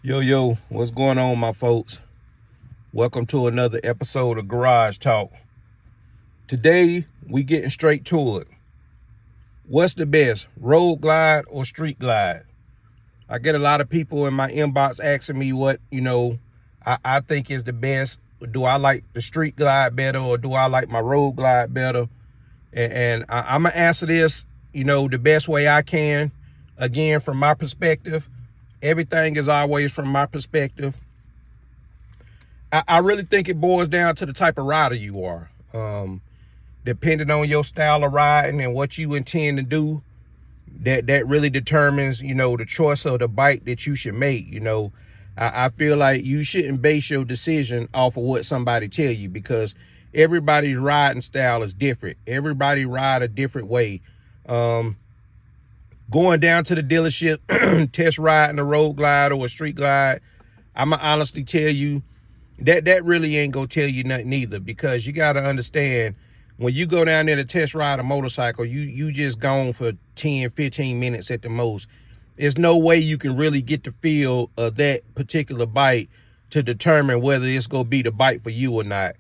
Yo, what's going on, my folks? Welcome to another episode of Garage Talk. Today, we getting straight to it. What's the best, RoadGlide or Streetglide? I get a lot of people in my inbox asking me what, I think is the best. Do I like the Streetglide better or do I like my RoadGlide better? And I'm going to answer this, the best way I can. Again, from my perspective. Everything is always from my perspective. I really think it boils down to the type of rider you are. Depending on your style of riding and what you intend to do, that really determines, the choice of the bike that you should make. I feel like you shouldn't base your decision off of what somebody tell you, because everybody's riding style is different. Everybody ride a different way. Going down to the dealership, test riding a RoadGlide or a Streetglide, I'ma honestly tell you that really ain't gonna tell you nothing either, because you gotta understand, when you go down there to test ride a motorcycle, you just gone for 10, 15 minutes at the most. There's no way you can really get the feel of that particular bike to determine whether it's gonna be the bike for you or not.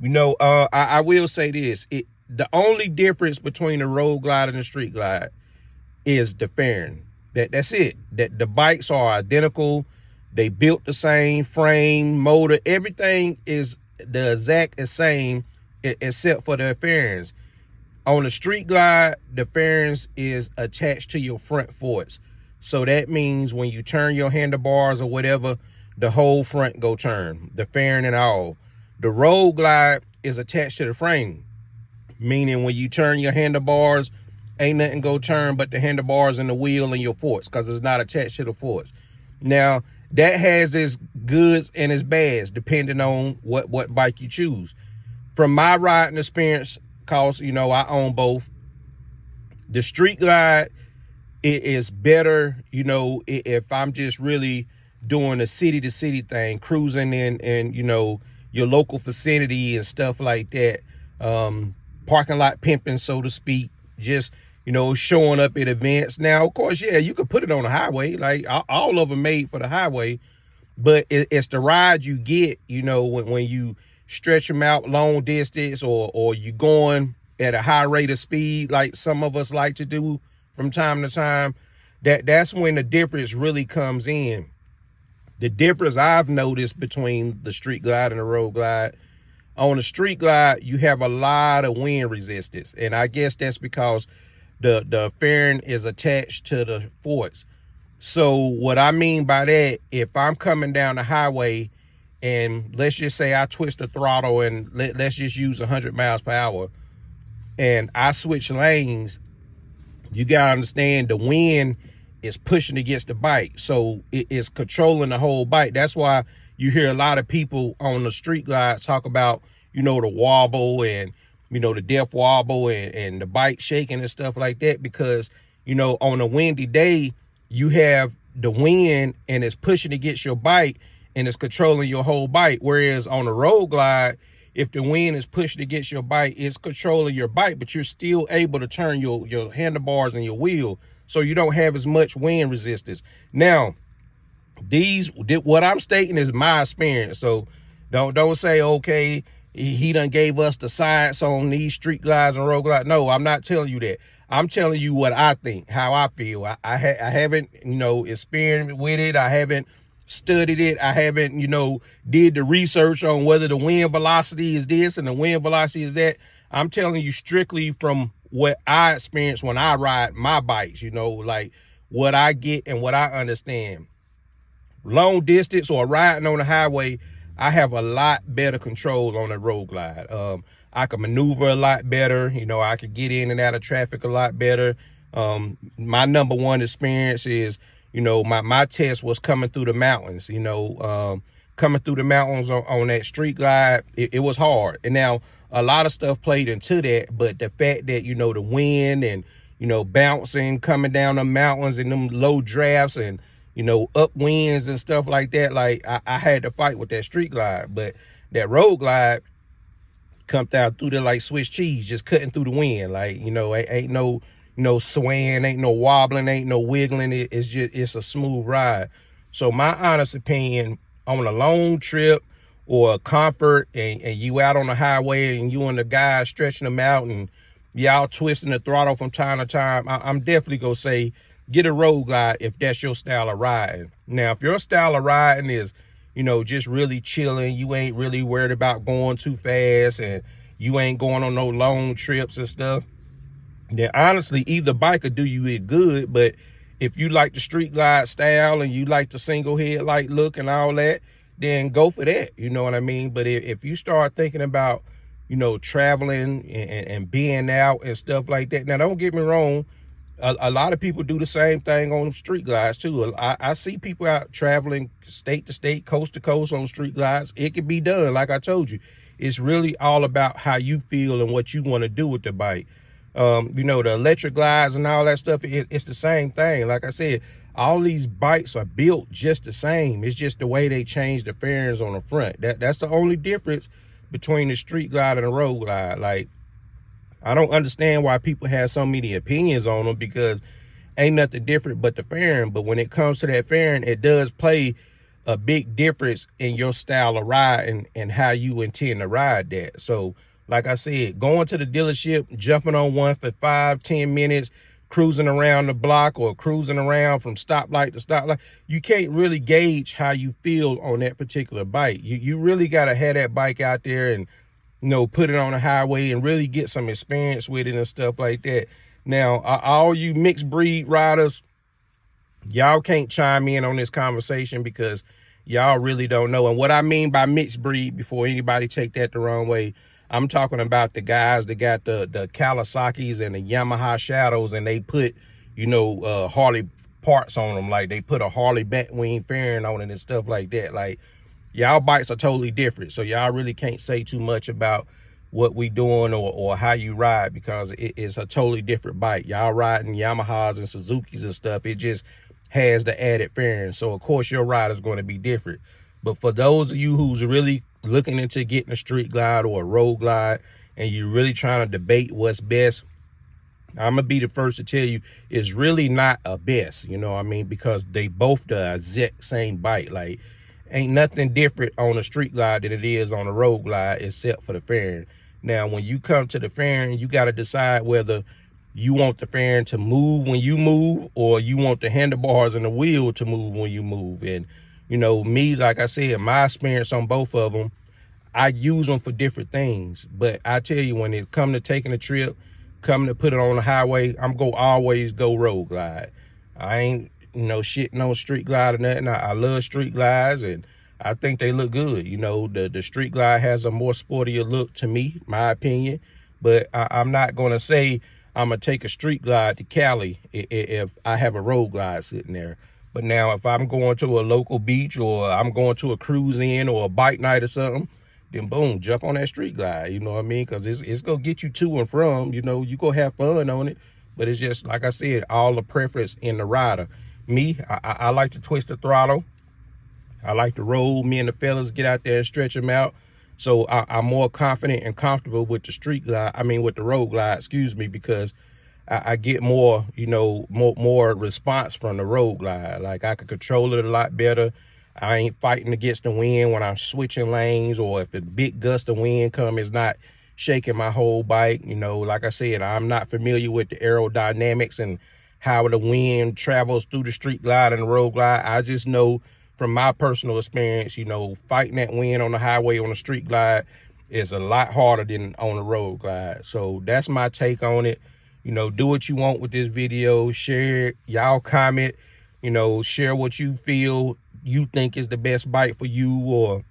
I will say this, the only difference between a RoadGlide and a Streetglide is the fairing. That's it. That the bikes are identical. They built the same frame, motor, everything is the exact same except for the fairings. On the Streetglide, the fairings is attached to your front forks. So that means when you turn your handlebars or whatever, the whole front go turn, the fairing and all. The RoadGlide is attached to the frame, meaning when you turn your handlebars, ain't nothing go turn but the handlebars and the wheel and your forks, because it's not attached to the forks. Now, that has its goods and its bads, depending on what bike you choose. From my riding experience, cause, I own both. The Streetglide, it is better, if I'm just really doing a city-to-city thing, cruising in your local vicinity and stuff like that. Parking lot pimping, so to speak, just, showing up at events. Now, of course, yeah, you could put it on the highway, like all of them made for the highway, but it's the ride you get, when you stretch them out long distance, or you going at a high rate of speed, like some of us like to do from time to time. That's when the difference really comes in. The difference I've noticed between the Streetglide and the RoadGlide, on the Streetglide, you have a lot of wind resistance. And I guess that's because the fairing is attached to the forks. So what I mean by that, if I'm coming down the highway and let's just say I twist the throttle and let's just use 100 miles per hour and I switch lanes, you gotta understand the wind is pushing against the bike. So it is controlling the whole bike. That's why you hear a lot of people on the Streetglide talk about, the wobble and, the death wobble and the bike shaking and stuff like that, because, on a windy day, you have the wind and it's pushing against your bike and it's controlling your whole bike. Whereas on the RoadGlide, if the wind is pushing against your bike, it's controlling your bike, but you're still able to turn your handlebars and your wheel, so you don't have as much wind resistance. Now, what I'm stating is my experience. So don't say, okay, he done gave us the science on these Streetglides and RoadGlide. No, I'm not telling you that. I'm telling you what I think, how I feel. I haven't, experienced with it. I haven't studied it. I haven't, did the research on whether the wind velocity is this and the wind velocity is that. I'm telling you strictly from what I experience when I ride my bikes, like what I get and what I understand. Long distance or riding on the highway, I have a lot better control on the RoadGlide. I can maneuver a lot better. I could get in and out of traffic a lot better. My number one experience is, my test was coming through the mountains, coming through the mountains on that Streetglide. It was hard. And now a lot of stuff played into that, but the fact that, the wind and, bouncing, coming down the mountains and them low drafts and, upwinds and stuff like that, like I had to fight with that Streetglide. But that RoadGlide come down through there like Swiss cheese, just cutting through the wind. Like, ain't no swaying, ain't no wobbling, ain't no wiggling. It's a smooth ride. So my honest opinion, on a long trip or a comfort, and you out on the highway and you and the guy stretching them out and y'all twisting the throttle from time to time, I'm definitely gonna say get a RoadGlide if that's your style of riding. Now, if your style of riding is, you know, just really chilling, you ain't really worried about going too fast and you ain't going on no long trips and stuff, then honestly, either bike will do you it good. But if you like the Streetglide style and you like the single headlight look and all that, then go for that. You know what I mean? But if you start thinking about, you know, traveling and being out and stuff like that, now don't get me wrong, a lot of people do the same thing on Streetglides too. I see people out traveling state to state, coast to coast on Streetglides. It can be done. Like I told you, it's really all about how you feel and what you want to do with the bike. You know, the electric glides and all that stuff, it's the same thing. Like I said, all these bikes are built just the same. It's just the way they change the fairings on the front. That's the only difference between the Streetglide and the RoadGlide. Like, I don't understand why people have so many opinions on them, because ain't nothing different but the fairing. But when it comes to that fairing, it does play a big difference in your style of ride and how you intend to ride that. So, like I said, going to the dealership, jumping on one for 5-10 minutes, cruising around the block or cruising around from stoplight to stoplight, you can't really gauge how you feel on that particular bike. You really got to have that bike out there and, you know, put it on the highway and really get some experience with it and stuff like that. Now, all you mixed breed riders, y'all can't chime in on this conversation because y'all really don't know. And what I mean by mixed breed, before anybody take that the wrong way, I'm talking about the guys that got the Kawasaki's and the Yamaha Shadows, and they put, you know, Harley parts on them. Like, they put a Harley batwing fairing on it and stuff like that. Like, y'all bikes are totally different. So y'all really can't say too much about what we doing or how you ride, because it is a totally different bike. Y'all riding Yamahas and Suzuki's and stuff. It just has the added fairing. So, of course, your ride is going to be different. But for those of you who's really looking into getting a Streetglide or a RoadGlide and you're really trying to debate what's best, I'm gonna be the first to tell you it's really not a best, you know what I mean, because they both the exact same bike. Like, ain't nothing different on a Streetglide than it is on a RoadGlide except for the fairing. Now, when you come to the fairing, you got to decide whether you want the fairing to move when you move or you want the handlebars and the wheel to move when you move. And you know, me, like I said, my experience on both of them, I use them for different things. But I tell you, when it come to taking a trip, coming to put it on the highway, I'm going to always go RoadGlide. I ain't, you know, shitting on Streetglide or nothing. I love Streetglides, and I think they look good. You know, the Streetglide has a more sportier look to me, my opinion. But I'm not going to say I'm going to take a Streetglide to Cali if I have a RoadGlide sitting there. But now, if I'm going to a local beach or I'm going to a cruise in or a bike night or something, then boom, jump on that Streetglide. You know what I mean? Because it's going to get you to and from. You know, you go have fun on it. But it's just, like I said, all the preference in the rider. Me, I like to twist the throttle. I like to roll. Me and the fellas get out there and stretch them out. So I'm more confident and comfortable with the Streetglide. I mean, with the RoadGlide, excuse me, because I get more, you know, more response from the RoadGlide. Like, I can control it a lot better. I ain't fighting against the wind when I'm switching lanes, or if a big gust of wind come, it's not shaking my whole bike. You know, like I said, I'm not familiar with the aerodynamics and how the wind travels through the Streetglide and the RoadGlide. I just know from my personal experience, you know, fighting that wind on the highway on the Streetglide is a lot harder than on the RoadGlide. So that's my take on it. You know, do what you want with this video. Share it. Y'all comment. You know, share what you feel you think is the best bike for you, or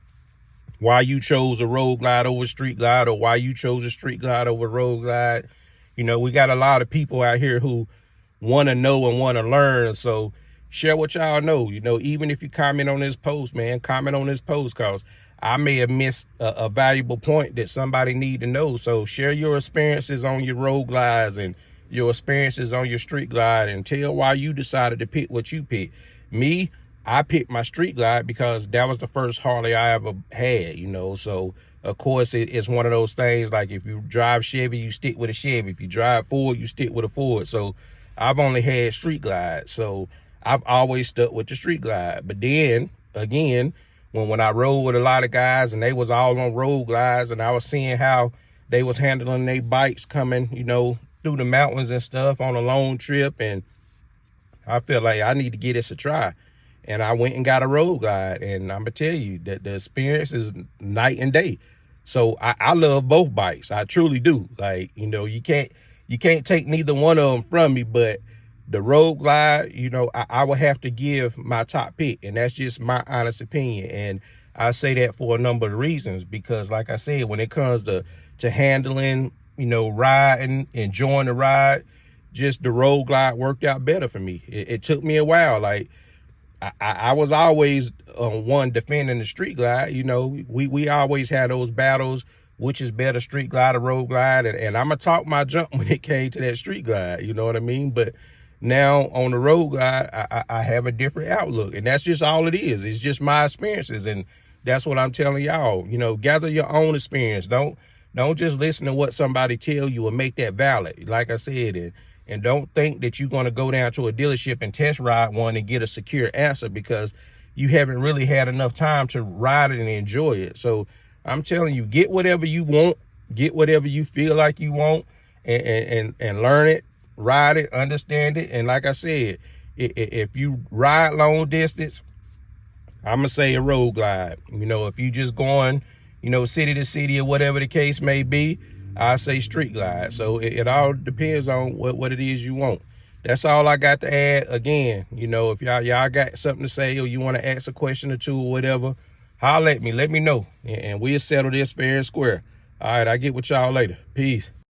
why you chose a RoadGlide over Streetglide, or why you chose a Streetglide over RoadGlide. You know, we got a lot of people out here who want to know and want to learn. So share what y'all know. You know, even if you comment on this post, man, comment on this post, because I may have missed a valuable point that somebody need to know. So share your experiences on your RoadGlides and your experiences on your Streetglide, and tell why you decided to pick what you picked. Me, I picked my Streetglide because that was the first Harley I ever had, you know. So, of course, it's one of those things, like, if you drive Chevy, you stick with a Chevy. If you drive Ford, you stick with a Ford. So I've only had Streetglide. So I've always stuck with the Streetglide. But then again, when I rode with a lot of guys and they was all on RoadGlides, and I was seeing how they was handling their bikes coming, you know, through the mountains and stuff on a long trip, and I felt like I need to give this a try. And I went and got a RoadGlide, and I'm gonna tell you that the experience is night and day. So I love both bikes. I truly do. Like, you know, you can't take neither one of them from me, but the RoadGlide, you know, I would have to give my top pick, and that's just my honest opinion. And I say that for a number of reasons, because like I said, when it comes to handling, you know, riding, enjoying the ride, just the RoadGlide worked out better for me. It took me a while. Like, I was always one defending the Streetglide. You know, we always had those battles, which is better, Streetglide or RoadGlide, and I'm gonna talk my jump when it came to that Streetglide, you know what I mean? But now on the RoadGlide, I have a different outlook, and that's just all it is. It's just my experiences, and that's what I'm telling y'all. You know, gather your own experience. Don't just listen to what somebody tell you and make that valid, like I said. And don't think that you're going to go down to a dealership and test ride one and get a secure answer, because you haven't really had enough time to ride it and enjoy it. So I'm telling you, get whatever you want, get whatever you feel like you want, and learn it, ride it, understand it. And like I said, if you ride long distance, I'm going to say a RoadGlide. You know, if you just going, you know, city to city or whatever the case may be, I say Streetglide. So it all depends on what it is you want. That's all I got to add. Again, you know, if y'all got something to say, or you want to ask a question or two or whatever, holler at me, let me know, and we'll settle this fair and square. All right, I'll get with y'all later. Peace.